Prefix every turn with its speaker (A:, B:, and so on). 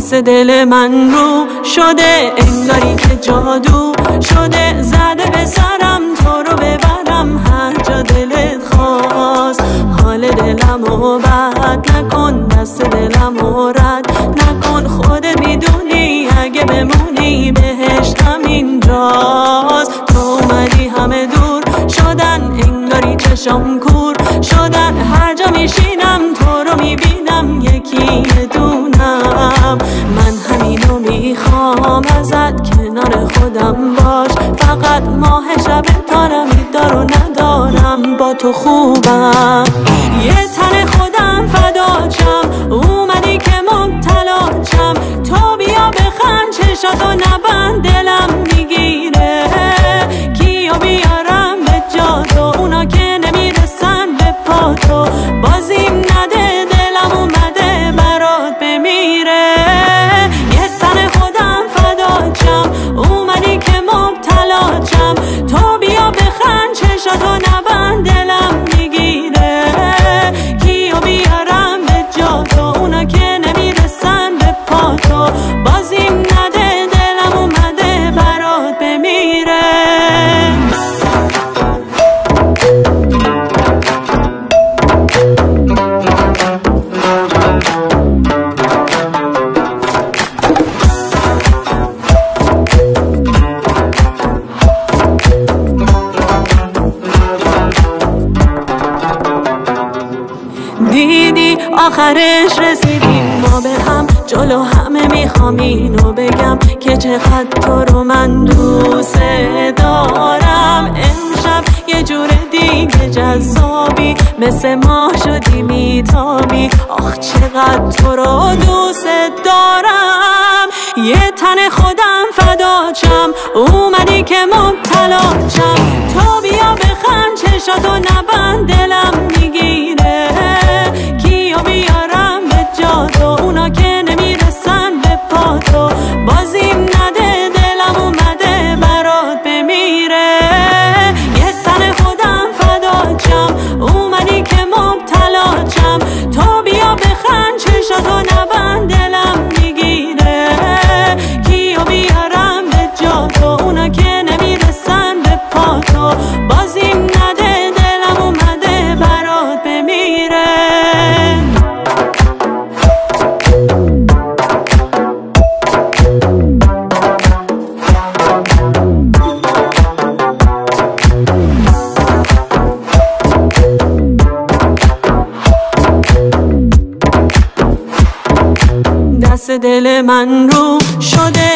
A: دست دل من رو شده، انگاری که جادو شده، زده به سرم تو رو ببرم هر جا دلت خواست. حال دلمو بد نکن، دست دلمو رد نکن، خودت میدونی اگه بمونی بهشتم اینجاست. تو اومدی همه دور شدن، انگاری چشم کور شدن، هر جا میشینم تو رو میبینم یکی دونم. من همینو میخوام ازت، کنار خودم باش فقط، ماه شب تارم دارو ندارم با تو خوبم. یه تن خودم فداچم، اومدی که مبتلا چم، تو بیا بخند چشاتو نبند دلم میگیره، کیو بیارم به جا تو، اونا که نمیرسن به پا تو، بازیم نده دلم اومده برات بمیره. یه تن خودم فداچم، اومدی که مبتلا چم، تو بیا بخند چشاتو نبند دلم میگیره، کیو بیارم به جا تو، اونا که نمیرسن به پا تو، بازیم نده دلم اومده برات بمیره. دیدی آخرش رسیدیم ما به هم، جلو همه میخوام اینو بگم که چقدر تو رو من دوست دارم. امشب یه جور دیگه جذابی، مثل ما شدی میتابی، آخ چقدر تو رو دوست دارم. یه تن خودم فداچم، اومدی که مبتلا چم، تو بیا بخند چشاتو نبند دلم میگیره، کیو بیارم به جا تو، اونا که نمیرسن به پا تو، بازیم نده دلم اومده برات بمیره. یه تن خودم فداچم، اومدی که مبتلا چم، تو بیا بخند چشاتو نبند دلم میگیره، کیو بیارم به جا تو، اونا که نمیرسن به پا تو، بازیم نده دلم اومده برات بمیره. دست دل من رو شده،